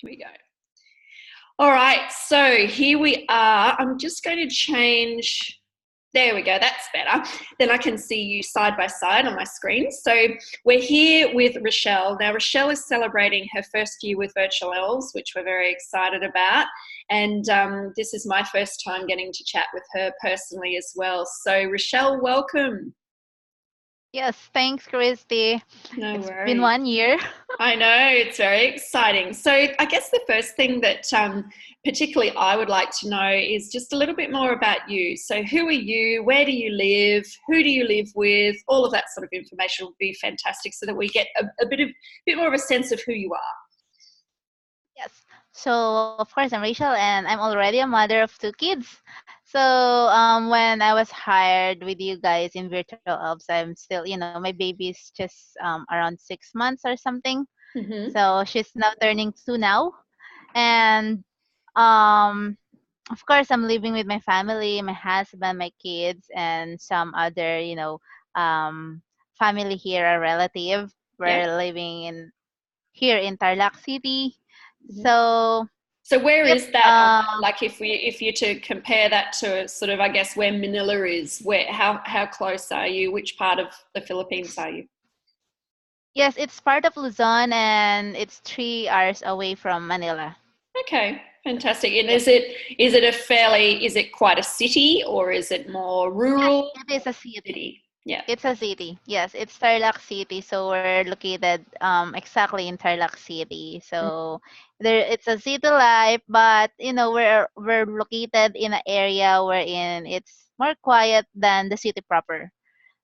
Here we go. All right, so here we are. I'm just going to change. There we go, that's better. Then I can see you side by side on my screen. So we're here with Rechel. Now, Rechel is celebrating her first year with Virtual Elves, which we're very excited about. And this is my first time getting to chat with her personally as well. So Rechel, welcome. Yes, thanks, Kristy. No It's been worries. 1 year. I know, it's very exciting. So I guess the first thing that particularly I would like to know is just a little bit more about you. So who are you? Where do you live? Who do you live with? All of that sort of information would be fantastic so that we get a bit more of a sense of who you are. Yes. So, of course, I'm Rachel, and I'm already a mother of two kids. So, when I was hired with you guys in Virtual Ops, I'm still, my baby's just around 6 months or something. Mm-hmm. So, she's now turning 2 now. And, um, of course, I'm living with my family, my husband, my kids, and some other, family here, a relative. Yeah. We're living in here in Tarlac City. Mm-hmm. So, So where yep. is that on like if you to compare that to sort of I guess where Manila is, where how close are you? Which part of the Philippines are you? Yes, it's part of Luzon and it's 3 hours away from Manila. Okay, fantastic. And Yep. is it quite a city or is it more rural? Yeah, it is a city. City. Yeah. It's a city. Yes, it's Tarlac City. So we're located exactly in Tarlac City. So there it's a city life, but we're located in an area wherein it's more quiet than the city proper.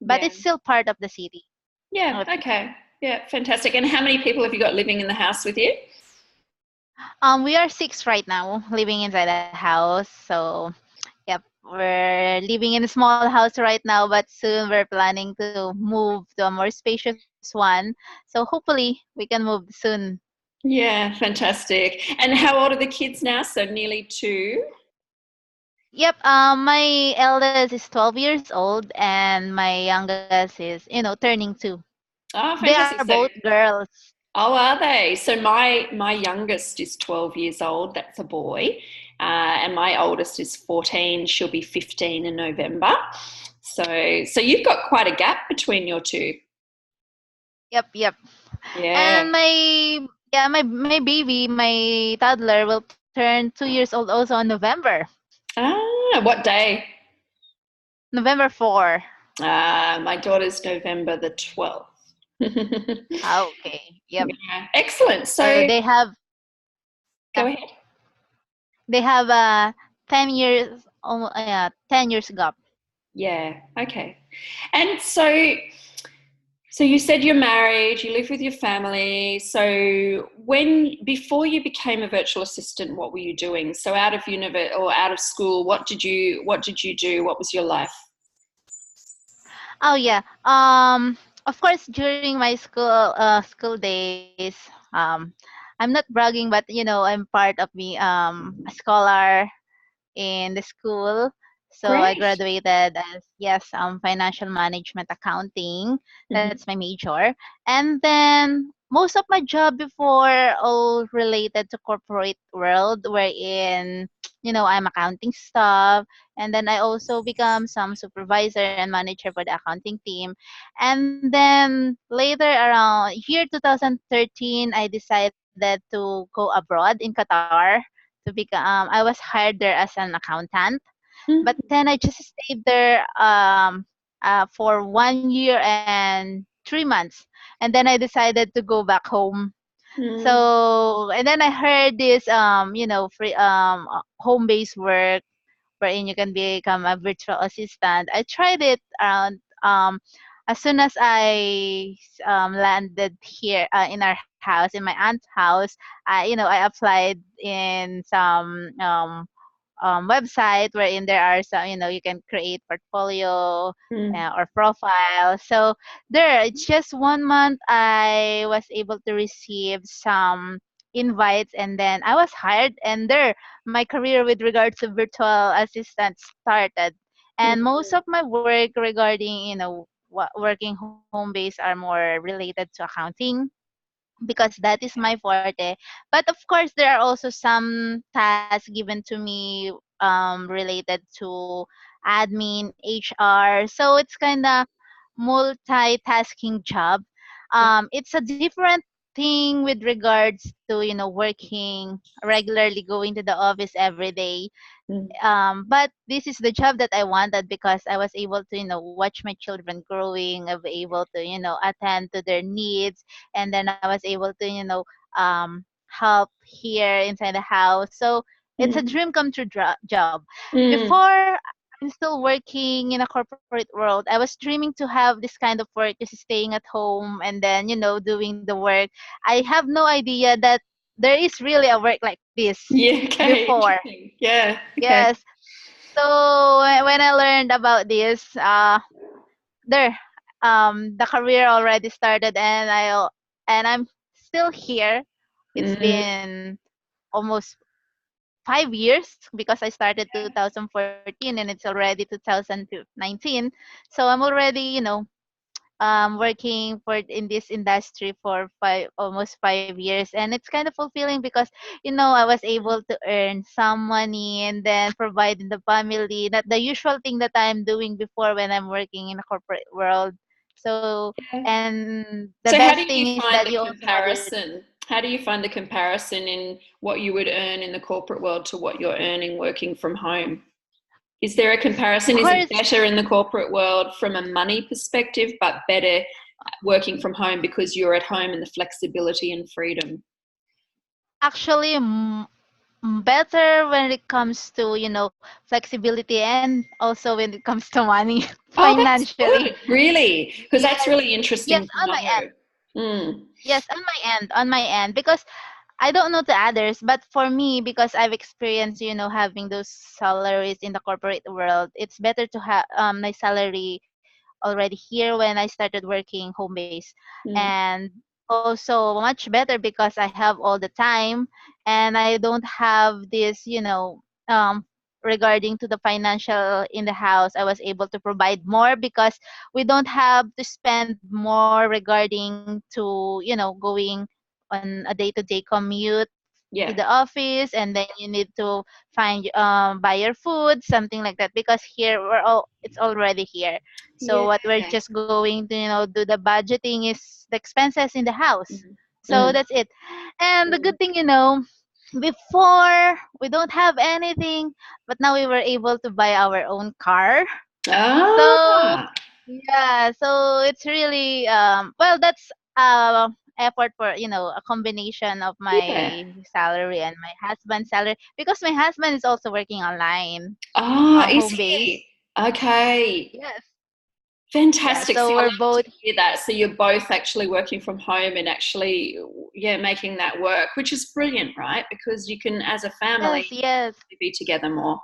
But Yeah. it's still part of the city. Yeah. Uh, Okay. Yeah, fantastic. And how many people have you got living in the house with you? We are six right now, living inside the house. So yep, we're living in a small house right now, but soon we're planning to move to a more spacious one. So hopefully we can move soon. Yeah, fantastic. And how old are the kids now? So nearly two. Yep, my eldest is 12 years old and my youngest is, turning 2. Oh, They are fantastic. both So girls. oh, are they? So my youngest is 12 years old. That's a boy, and my oldest is 14. She'll be 15 in November. So you've got quite a gap between your two. Yep, yep. Yeah. And my baby, my toddler will turn 2 years old also on November. Ah, what day? November 4. My daughter's November the 12th. Ah, okay. Yep. Yeah. Excellent. So So go yeah, ahead. they have a 10 years, 10 years gap. Yeah. Okay. And so you said you're married, you live with your family. So before you became a virtual assistant, what were you doing? So out of university or out of school, what did you do? What was your life? Oh yeah. Of course, during my school days, I'm not bragging, but I'm part of a scholar in the school. So I Great. graduated as yes, financial management accounting. Hmm. That's my major. And then most of my job before all related to corporate world wherein I'm accounting staff, and then I also become some supervisor and manager for the accounting team. And then later around year 2013 I decided to go abroad in Qatar to become I was hired there as an accountant, but then I just stayed there for 1 year and 3 months, and then I decided to go back home. Mm. So and then I heard this free home based work wherein you can become a virtual assistant. I tried it around as soon as I landed here in our house, in my aunt's house. I applied in some website wherein there are some, you can create portfolio Mm. or profile. So there, it's just 1 month I was able to receive some invites, and then I was hired, and there my career with regards to virtual assistant started. And most of my work regarding working home base are more related to accounting, because that is my forte. But of course, there are also some tasks given to me related to admin, HR. So it's kind of multitasking job. It's a different thing with regards to working regularly, going to the office every day. Mm. But this is the job that I wanted because I was able to watch my children growing. I was able to attend to their needs, and then I was able to help here inside the house. So it's a Mm. dream come true job. Mm. Before, I'm still working in a corporate world. I was dreaming to have this kind of work, just staying at home and then doing the work. I have no idea that there is really a work like this Yeah, okay, before. interesting. Yeah, okay. Yes. So when I learned about this, there, the career already started, and I'm still here. It's Mm. been almost 5 years because I started 2014 and it's already 2019. So I'm already, working for in this industry for almost 5 years, and it's kind of fulfilling because I was able to earn some money and then provide in the family, not the usual thing that I'm doing before when I'm working in a corporate world. So, Yeah. and the So how best do thing you is that find you the also have your comparison? How do you find the comparison in what you would earn in the corporate world to what you're earning working from home? Is there a of comparison? Is it course. better in the corporate world from a money perspective, but better working from home because you're at home and the flexibility and freedom? Actually, better when it comes to flexibility, and also when it comes to money Oh, that's financially. good, really, because that's Yes, really yes, interesting to on my know. end. Mm. Yes, on my end, because I don't know the others, but for me, because I've experienced, having those salaries in the corporate world, it's better to have my salary already here when I started working home base, Mm. and also much better because I have all the time, and I don't have this, regarding to the financial in the house. I was able to provide more because we don't have to spend more regarding to going on a day-to-day commute to Yeah, the office, and then you need to find buy your food, something like that, because here it's already here. So yeah. what we're just going to do the budgeting is the expenses in the house. Mm. So Mm. that's it. And the Mm. good thing, before we don't have anything, but now we were able to buy our own car. So Ah, yeah, so it's really well, that's effort for a combination of yeah. my salary and my husband's salary, because my husband is also working online, Ah, is home base. he? Okay. Yes. Yeah, Fantastic. See, so I we're love to both. hear that. So you're both actually working from home and actually, yeah, making that work, which is brilliant, right? Because you can, as a family, Yes, yes. be together more.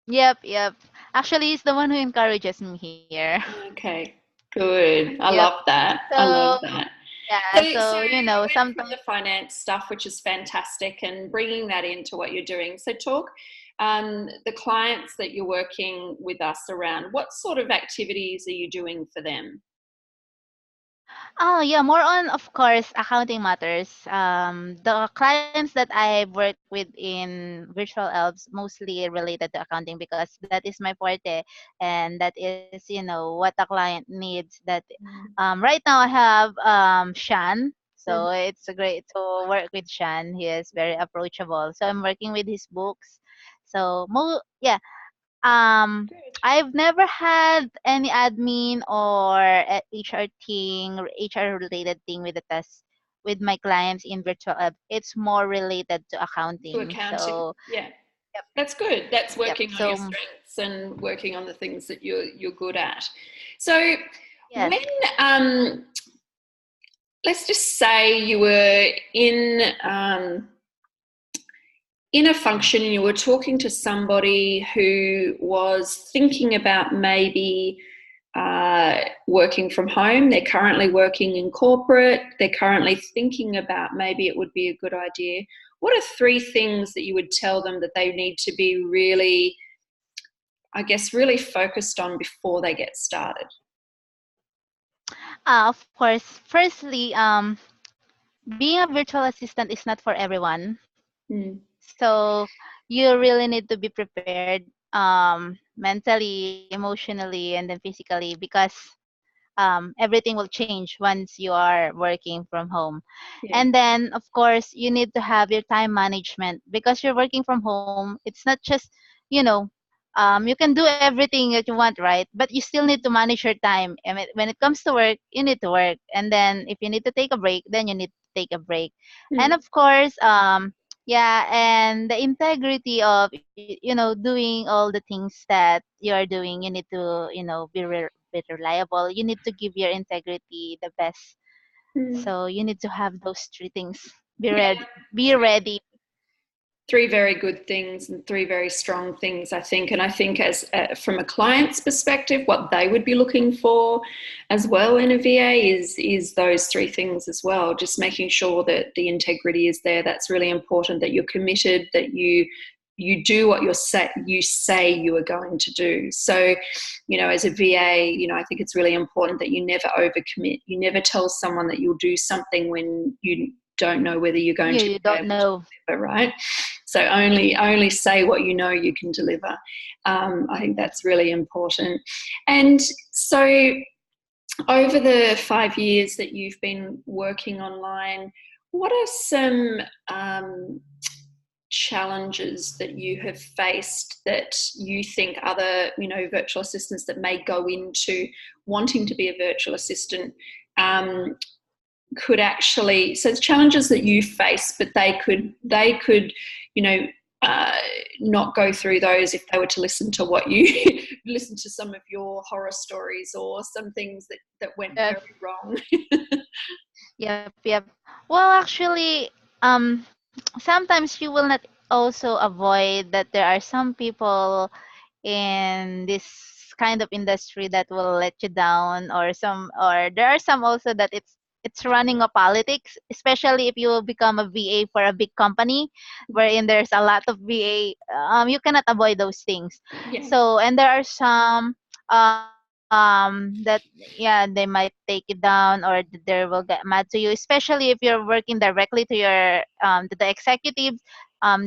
Yep, yep. Actually, he's the one who encourages me here. Okay, good. I Yep. love that. I So love that. yeah, So so you went from sometimes. the finance stuff, which is fantastic, and bringing that into what you're doing. So talk the clients that you're working with us around. What sort of activities are you doing for them? Oh yeah, more on, of course, accounting matters. The clients that I work with in virtual elves mostly related to accounting because that is my forte, and that is what the client needs. That right now I have Shan, Mm. so it's great to work with Shan. He is very approachable. So I'm working with his books. So yeah, Good. I've never had any admin or HR thing, or HR related thing with the test with my clients in virtual app. It's more related to To accounting. accounting. So Yeah. yep, That's good. That's yep. working on your So strengths and working on the things that you're good at. So yes. when let's just say you were in a function and you were talking to somebody who was thinking about maybe working from home, they're currently working in corporate, they're currently thinking about maybe it would be a good idea. What are three things that you would tell them that they need to be really, I guess, really focused on before they get started? Of course. Firstly, being a virtual assistant is not for everyone. Mm. So you really need to be prepared, mentally, emotionally, and then physically, because everything will change once you are working from home. Yeah. And then, of course, you need to have your time management, because you're working from home. It's not just, you know, you can do everything that you want, right? But you still need to manage your time. And when it comes to work, you need to work. And then if you need to take a break, then you need to take a break. And Mm. of course, yeah, and the integrity of, doing all the things that you are doing, you need to, be reliable. You need to give your integrity the best. Mm. So you need to have those three things. Be Yeah. ready. Be ready. Three very good things and three very strong things, I think. And I think, as from a client's perspective, what they would be looking for as well in a VA is those three things as well. Just making sure that the integrity is there. That's really important. That you're committed. That you do what you say you are going to do. So, as a VA, I think it's really important that you never overcommit. You never tell someone that you'll do something when you don't know whether you're going to You be don't able to know. deliver, right? So only say what you know you can deliver. I think that's really important. And so, over the 5 years that you've been working online, what are some challenges that you have faced that you think other, virtual assistants that may go into wanting to be a virtual assistant um, could actually, so it's challenges that you face, but they could you know uh, not go through those if they were to listen to what you listen to some of your horror stories or some things that went Yep. very wrong. Yep. Well, actually, sometimes you will not also avoid that there are some people in this kind of industry that will let you down, or there are some also that it's running a politics, especially if you will become a VA for a big company wherein there's a lot of VA. You cannot avoid those things. Yeah. So, and there are some that, yeah, they might take it down, or they will get mad to you, especially if you're working directly to the executives.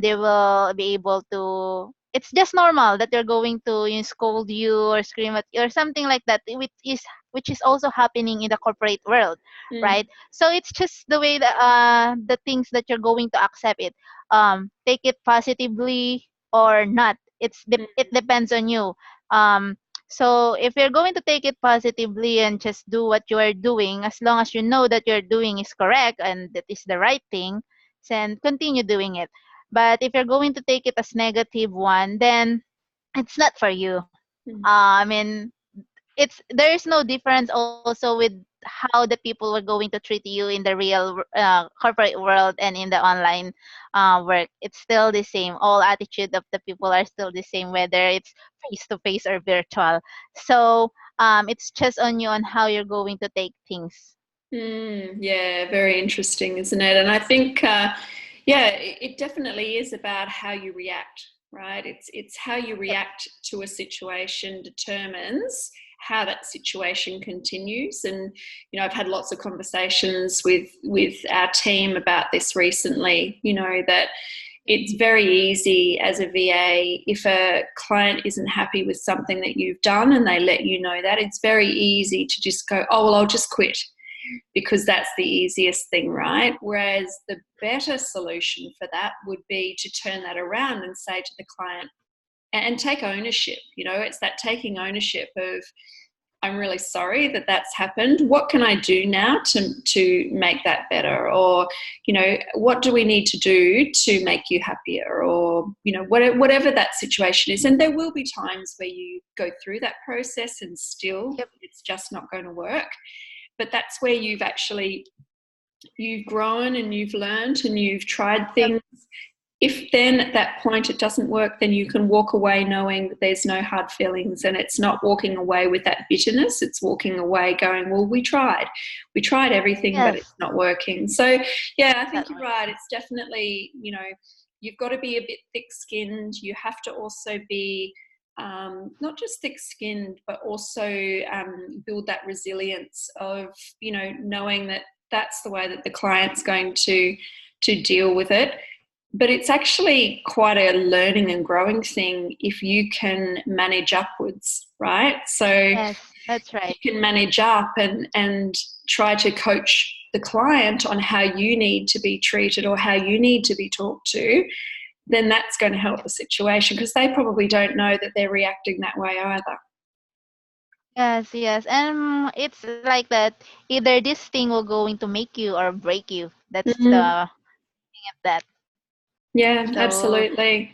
They will be able to, it's just normal that they're going to, scold you or scream at you or something like that, which is also happening in the corporate world, Mm. right? So it's just the way that, the things that you're going to accept it. Take it positively or not. It depends on you. um so if you're going to take it positively and just do what you are doing, as long as you know that you're doing is correct and that is the right thing, then continue doing it. But if you're going to take it as negative one, then it's not for you. Mm. I mean, there is no difference also with how the people were going to treat you in the real, corporate world and in the online, work. It's still the same. All attitude of the people are still the same, whether it's face to face or virtual. So, it's just on you on how you're going to take things. Yeah, very interesting, isn't it? And I think, yeah, it definitely is about how you react, right? It's how you Yep. react to a situation determines how that situation continues. And I've had lots of conversations with our team about this recently. That it's very easy as a VA, if a client isn't happy with something that you've done and they let you know that, it's very easy to just go, oh, well, I'll just quit, because that's the easiest thing, right? Whereas the better solution for that would be to turn that around and say to the client, and take ownership. It's that taking ownership of, I'm really sorry that that's happened. What can I do now to make that better? Or, what do we need to do to make you happier? Or, whatever that situation is. And there will be times where you go through that process and still Yep. it's just not going to work. But that's where you've grown and you've learned and you've tried Yep. things. If then at that point it doesn't work, then you can walk away knowing that there's no hard feelings, and it's not walking away with that bitterness. It's walking away going, well, we tried everything, but it's Yes. not working. So yeah, I think That you're one. right. It's definitely, you've got to be a bit thick skinned. You have to also be, not just thick skinned, but also build that resilience of, knowing that that's the way that the client's going to deal with it. But it's actually quite a learning and growing thing if you can manage upwards, right? So Yes, that's you right. can manage up and try to coach the client on how you need to be treated or how you need to be talked to, then that's going to help the situation, because they probably don't know that they're reacting that way either. Yes, yes. And it's like that either this thing will going to make you or break you. That's Mm, the thing of that. yeah, So absolutely.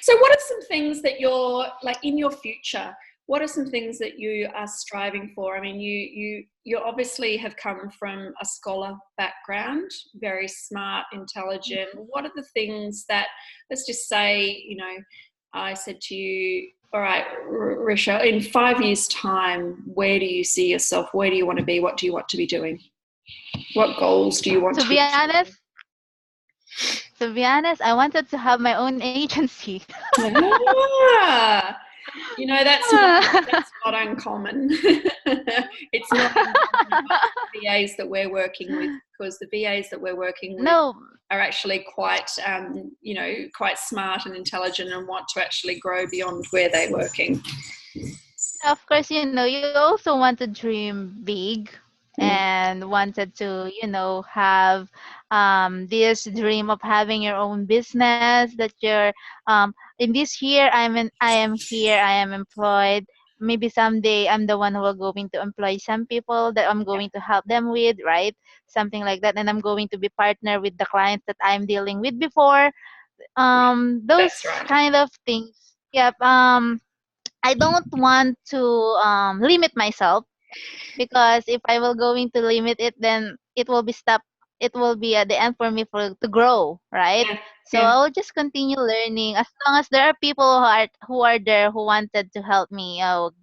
So what are some things that you're like in your future? What are some things that you are striving for? I mean, you obviously have come from a scholar background, very smart, intelligent. What are the things that, let's just say, I said to you, all right, Rachel, in 5 years' time, where do you see yourself? Where do you want to be? What do you want to be doing? What goals do you want to to be be achieving? honest, I wanted to have my own agency. Ah, that's not uncommon. It's not uncommon amongst the VAs that we're working with, because the VAs that we're working with No, are actually quite, quite smart and intelligent and want to actually grow beyond where they're working. of course, you also want to dream big Mm, and wanted to, have this dream of having your own business that you're in this year I am here, I am employed. Maybe someday I'm the one who will going to employ some people that I'm yeah, going to help them with, right? Something like that. And I'm going to be partner with the clients that I'm dealing with before. yeah, Those that's right. kind of things. Yep. I don't want to limit myself, because if I will going to limit it, then it will be stop. It will be at the end for me for to grow, right? Yeah, So yeah, I will just continue learning as long as there are people who are there who wanted to help me,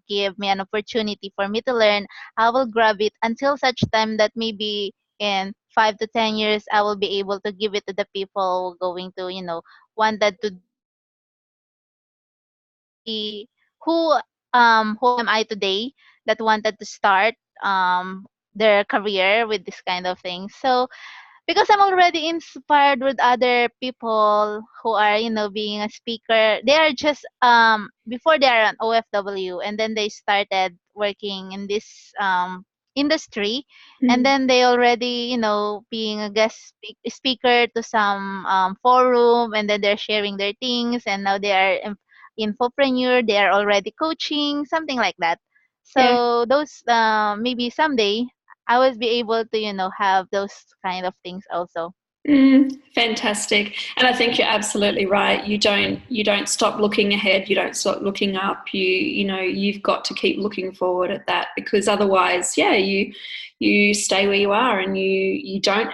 give me an opportunity for me to learn. I will grab it until such time that maybe in 5 to 10 years I will be able to give it to the people who going to wanted to be who am I today that wanted to start their career with this kind of thing. So because I'm already inspired with other people who are, being a speaker. They are just before they are an OFW, and then they started working in this industry, and mm, then they already, being a speaker to some forum, and then they're sharing their things, and now they are infopreneur. They are already coaching, something like that. yeah. So those maybe someday I will be able to, have those kind of things also. Fantastic. And I think you're absolutely right. You don't stop looking ahead, you don't stop looking up. You've got to keep looking forward at that, because otherwise, yeah, you stay where you are and you don't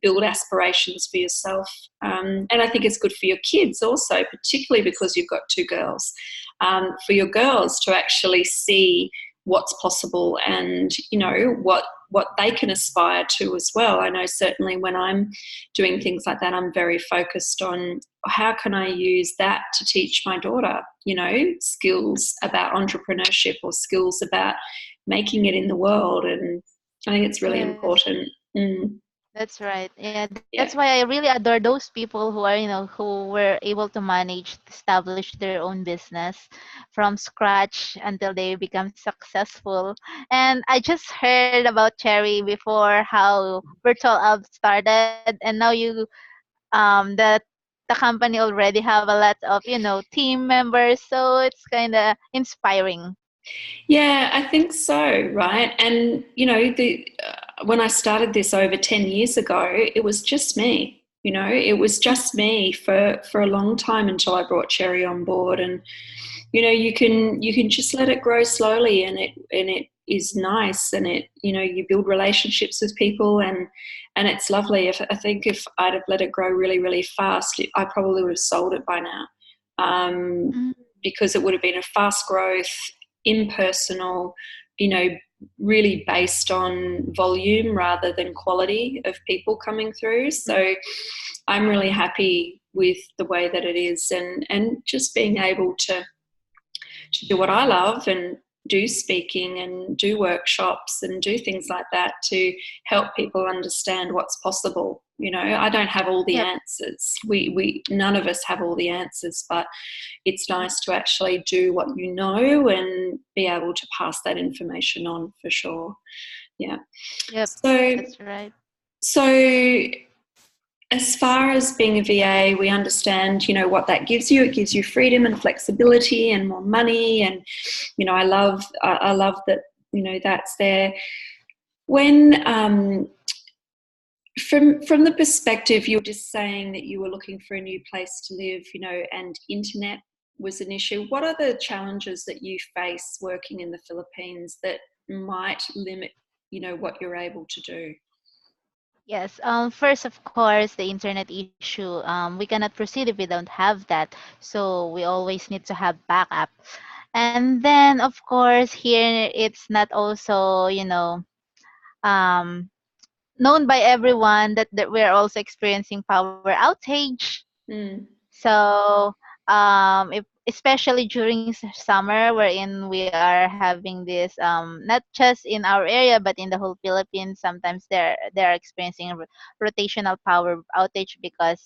build aspirations for yourself. And I think it's good for your kids also, particularly because you've got two girls. For your girls to actually see what's possible and what they can aspire to as well. I know certainly when I'm doing things like that, I'm very focused on how can I use that to teach my daughter, skills about entrepreneurship or skills about making it in the world. And I think it's really Yes, important. that's right. Yeah, that's Yeah. why I really adore those people who are, who were able to manage to establish their own business from scratch until they become successful. And I just heard about Cherry before, how virtual app started, and now the company already have a lot of, team members, so it's kind of inspiring. Yeah, I think so, right? And when I started this over 10 years ago, it was just me. It was just me for a long time until I brought Cherry on board. And you can just let it grow slowly, and it is nice, and you build relationships with people, and it's lovely. If I think if I'd have let it grow really really fast, I probably would have sold it by now, Mm, because it would have been a fast growth, impersonal, you know really based on volume rather than quality of people coming through. So I'm really happy with the way that it is, and just being able to do what I love, and do speaking and do workshops and do things like that to help people understand what's possible. I don't have all the Yep. answers. We none of us have all the answers, but it's nice to actually do what you know and be able to pass that information on, for sure. Yeah. Yep. So, That's right. so as far as being a VA, we understand, what that gives you. It gives you freedom and flexibility and more money. And, I love that, that's there. When, from the perspective, you were just saying that you were looking for a new place to live, and internet was an issue. What are the challenges that you face working in the Philippines that might limit, what you're able to do? Yes. First, of course, the internet issue. We cannot proceed if we don't have that. So we always need to have backup. And then, of course, here it's not also, um, known by everyone that we're also experiencing power outage. Mm. So, if, especially during summer, wherein we are having this, not just in our area but in the whole Philippines, sometimes they're experiencing a rotational power outage because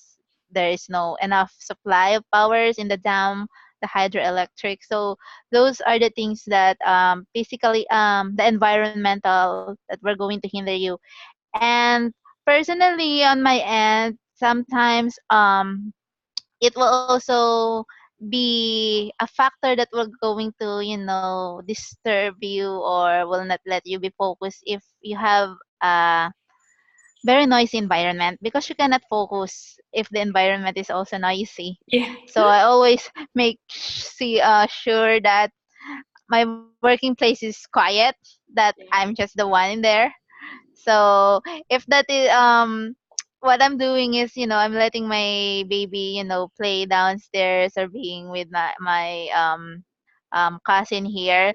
there is no enough supply of powers in the dam, the hydroelectric. So those are the things that basically the environmental that we're going to hinder you. And personally, on my end, sometimes it will also be a factor that will going to disturb you or will not let you be focused if you have a very noisy environment, because you cannot focus if the environment is also noisy. Yeah. So I always make sure that my working place is quiet, that I'm just the one in there. So if that is what I'm doing is, I'm letting my baby, play downstairs or being with my cousin here,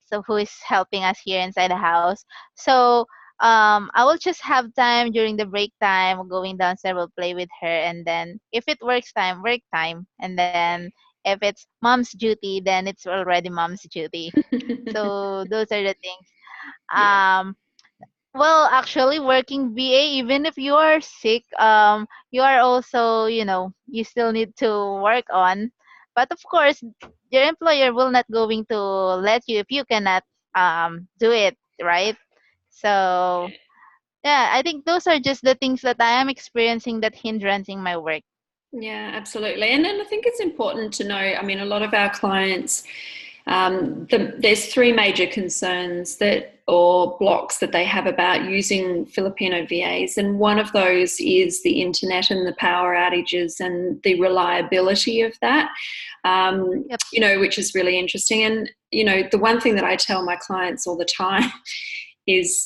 so who is helping us here inside the house. So I will just have time during the break time going downstairs, will play with her, and then if it works time, work time, and then if it's mom's duty, then it's already mom's duty. So those are the things. Yeah. Um, well, actually, working VA, even if you are sick, you are also, you still need to work on. But of course, your employer will not going to let you if you cannot do it, right? So yeah, I think those are just the things that I am experiencing that hindrance in my work. Yeah, absolutely. And then I think it's important to know, I mean, a lot of our clients, there's three major concerns or blocks that they have about using Filipino VAs. And one of those is the internet and the power outages and the reliability of that, Yep. which is really interesting. And, the one thing that I tell my clients all the time is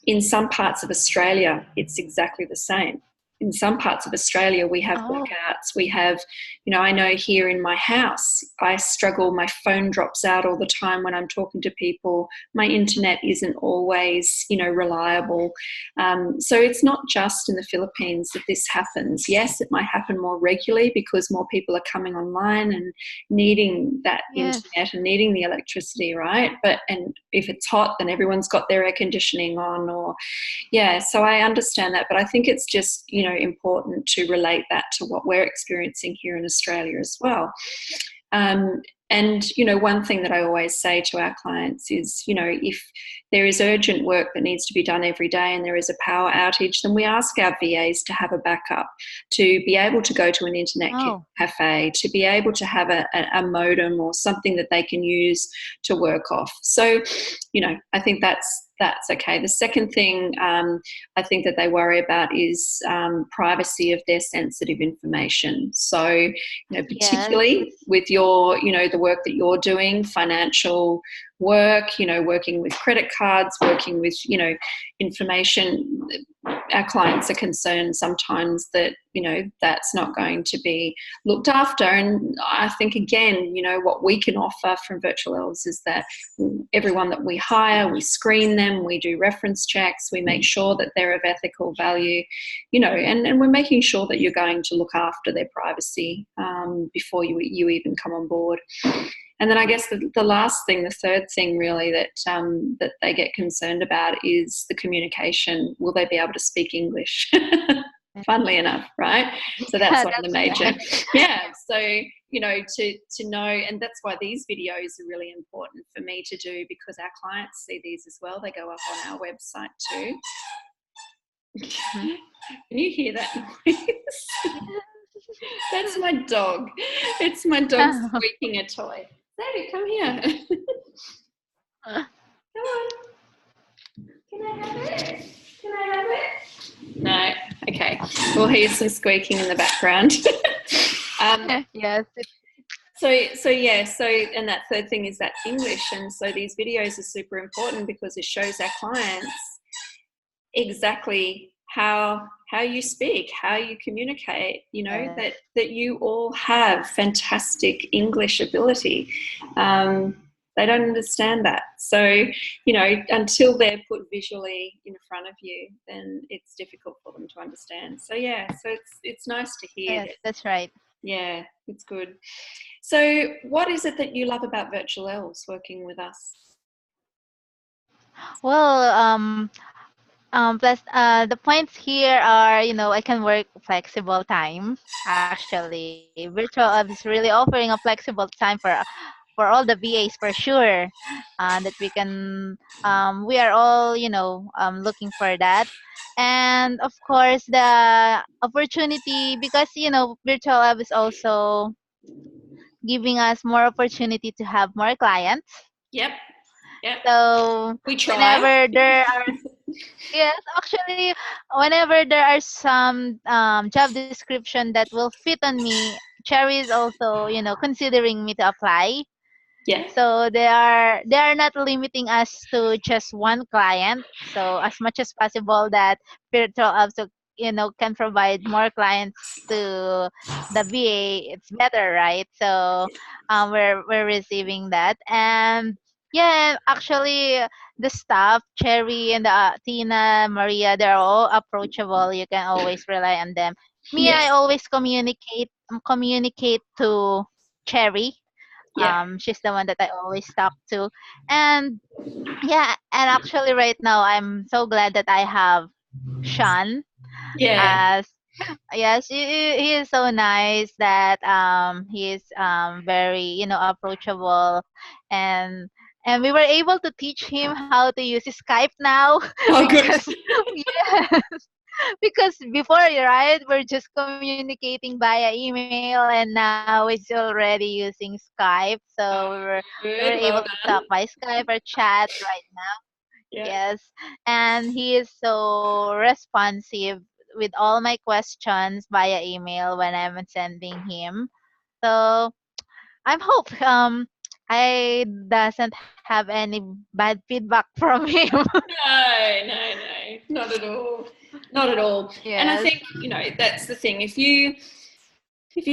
in some parts of Australia, it's exactly the same. In some parts of Australia, we have Oh. blackouts. We have, I know here in my house, I struggle. My phone drops out all the time when I'm talking to people. My internet isn't always, reliable. So it's not just in the Philippines that this happens. Yes, it might happen more regularly because more people are coming online and needing that Yes. internet and needing the electricity, right? And if it's hot, then everyone's got their air conditioning on, or yeah, so I understand that, but I think it's just, important to relate that to what we're experiencing here in Australia as well. And, one thing that I always say to our clients is, if there is urgent work that needs to be done every day and there is a power outage, then we ask our VAs to have a backup, to be able to go to an internet Oh. cafe, to be able to have a modem or something that they can use to work off. So, I think that's okay. The second thing I think that they worry about is privacy of their sensitive information. So, Yes. particularly with your, the work that you're doing, financial work, working with credit cards, working with, information, our clients are concerned sometimes that, you know, that's not going to be looked after. And I think, again, you know, what we can offer from Virtual Elves is that everyone that we hire, we screen them, we do reference checks, we make sure that they're of ethical value, you know, and we're making sure that you're going to look after their privacy before you even come on board. And then I guess the last thing, the third thing really that that they get concerned about is the communication. Will they be able to speak English? Funnily enough, right? So that's one of the major, yeah. So, you know, to know, and that's why these videos are really important for me to do, because our clients see these as well. They go up on our website too. Can you hear that noise? That's my dog. It's my dog squeaking a toy. Sadie, come here. Come on. Can I have it? Can I have it? No. Okay. Well, here's some squeaking in the background. Yes. So yeah. So, and that third thing is that English, and so these videos are super important because it shows our clients exactly how you speak, how you communicate, you know, that you all have fantastic English ability. They don't understand that. So, you know, until they're put visually in front of you, then it's difficult for them to understand. So yeah, so it's nice to hear. Yes, that's right. Yeah, it's good. So what is it that you love about Virtual Elves working with us? Well, plus, the points here are, you know, I can work flexible time. Actually, Virtual Hub is really offering a flexible time for all the VAs for sure, that we can. We are all, you know, looking for that, and of course the opportunity, because you know Virtual Hub is also giving us more opportunity to have more clients. Yep. Yep. So We try. whenever there are Yes, actually, whenever there are some job description that will fit on me, Cherry is also, you know, considering me to apply. Yeah. So they are not limiting us to just one client. So as much as possible that virtual also, you know, can provide more clients to the VA, it's better, right? So we're receiving that. And yeah, actually the staff, Cherry and Tina, Maria, they're all approachable. You can always rely on them. Me, Yes. I always communicate to Cherry. Yeah. She's the one that I always talk to. And yeah, and actually right now I'm so glad that I have Sean Yeah. as yes, he is so nice that he's very, you know, approachable, and we were able to teach him how to use Skype now Oh, good. because yeah, because before, right, we're just communicating via email, and now it's already using Skype. So we were Good. able to Well talk done. by Skype or chat right now. Yeah. Yes, and he is so responsive with all my questions via email when I'm sending him. So I'm hope I doesn't have any bad feedback from him. No, no, no, not at all. Not at all. And I Yes. think, you know, that's the thing. If you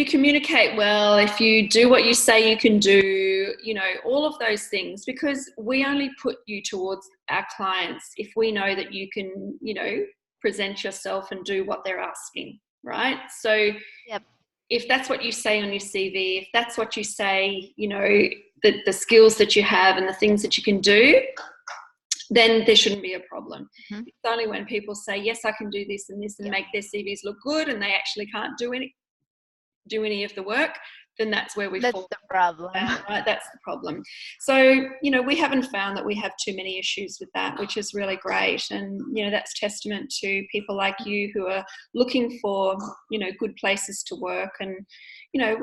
communicate well, if you do what you say you can do, you know, all of those things, because we only put you towards our clients if we know that you can, you know, present yourself and do what they're asking, right? So Yep. if that's what you say on your CV, if that's what you say, you know, the skills that you have and the things that you can do, then there shouldn't be a problem. Mhm. It's only when people say, yes, I can do this and this, and Yep. make their CVs look good, and they actually can't do any of the work, then that's where we That's fall the problem. down, right? That's the problem. So, you know, we haven't found that we have too many issues with that, which is really great. And, you know, that's testament to people like you who are looking for, you know, good places to work. And, you know,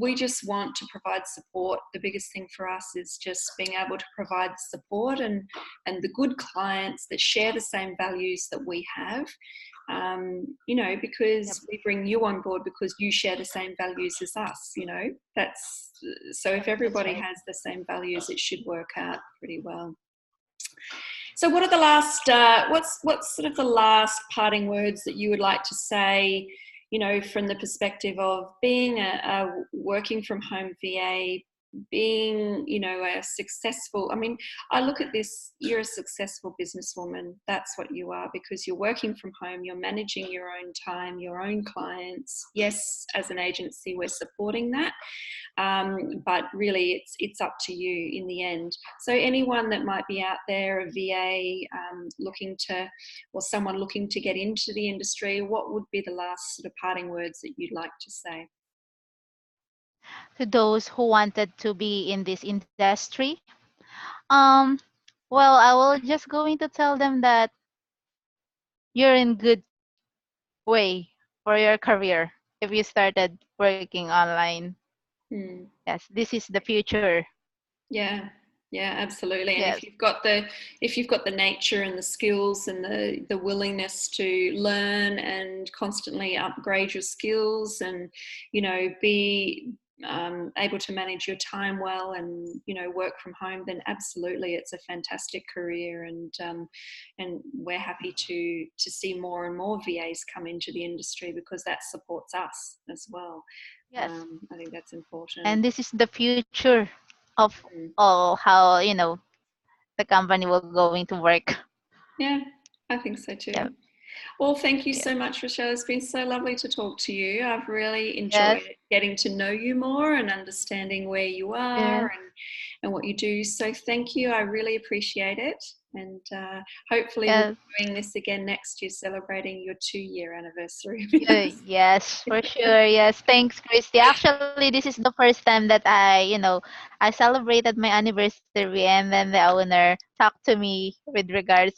we just want to provide support. The biggest thing for us is just being able to provide support and the good clients that share the same values that we have. You know, because Yep. we bring you on board because you share the same values as us, you know, that's so if Yep, that's everybody right. has the same values, it should work out pretty well. So what are the last, what's sort of the last parting words that you would like to say, you know, from the perspective of being a working from home VA, being, you know, a successful, I mean, I look at this, you're a successful businesswoman. That's what you are, because you're working from home, you're managing your own time, your own clients. Yes, as an agency, we're supporting that. But really it's up to you in the end. So anyone that might be out there, a VA looking to, or someone looking to get into the industry, what would be the last sort of parting words that you'd like to say? To those who wanted to be in this industry, um, well, I will just going to tell them that you're in good way for your career if you started working online. Hmm. Yes, this is the future. Yeah, yeah, absolutely. And Yes, if you've got the nature and the skills and the willingness to learn and constantly upgrade your skills, and you know, be able to manage your time well, and you know, work from home, then absolutely it's a fantastic career. And we're happy to see more and more VAs come into the industry, because that supports us as well. yes. I think that's important. And this is the future of Mm. all how, the company will going to work. Yeah, I think so Yeah. too. Well, thank you Yes. so much, Rochelle. It's been so lovely to talk to you. I've really Yes. enjoyed getting to know you more and understanding where you are Yes. and what you do. So thank you. I really appreciate it. And hopefully we'll Yes. be doing this again next year, celebrating your 2-year anniversary with Yeah, us. yes, for sure. Yes, thanks, Christy. Actually, this is the first time that I celebrated my anniversary, and then the owner talked to me with regards,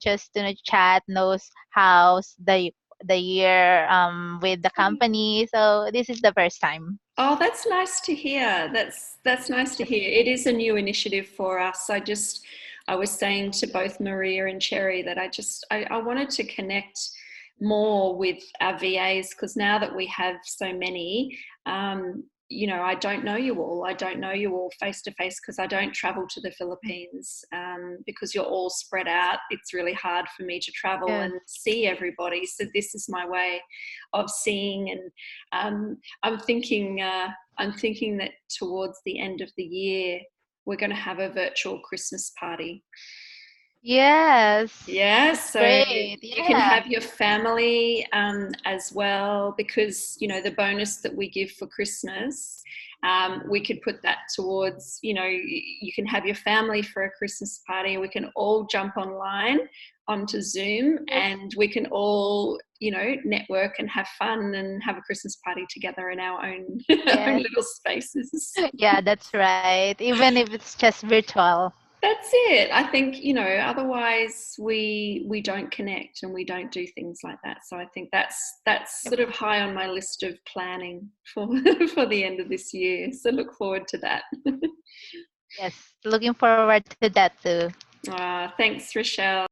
just to chat, knows how's the year with the company. So this is the first time. Oh, that's nice to hear. That's nice to hear. It is a new initiative for us. I was saying to both Maria and Cherry that I wanted to connect more with our VAs, because now that we have so many, you know, I don't know you all. I don't know you all face to face, because I don't travel to the Philippines, because you're all spread out. It's really hard for me to travel Yes. and see everybody. So this is my way of seeing. And I'm thinking that towards the end of the year, we're going to have a virtual Christmas party. Yes, Yeah, that's so great. you can Yeah. have your family as well, because you know the bonus that we give for Christmas, we could put that towards, you know, you can have your family for a Christmas party. We can all jump online onto Zoom, Yes. and we can all, you know, network and have fun and have a Christmas party together in our own our own Yes. little spaces. Yeah, that's right. Even if it's just virtual. That's it. I think, you know, otherwise we don't connect and we don't do things like that. So I think that's Yep. sort of high on my list of planning for for the end of this year. So look forward to that. Yes, looking forward to that too. Thanks, Rochelle.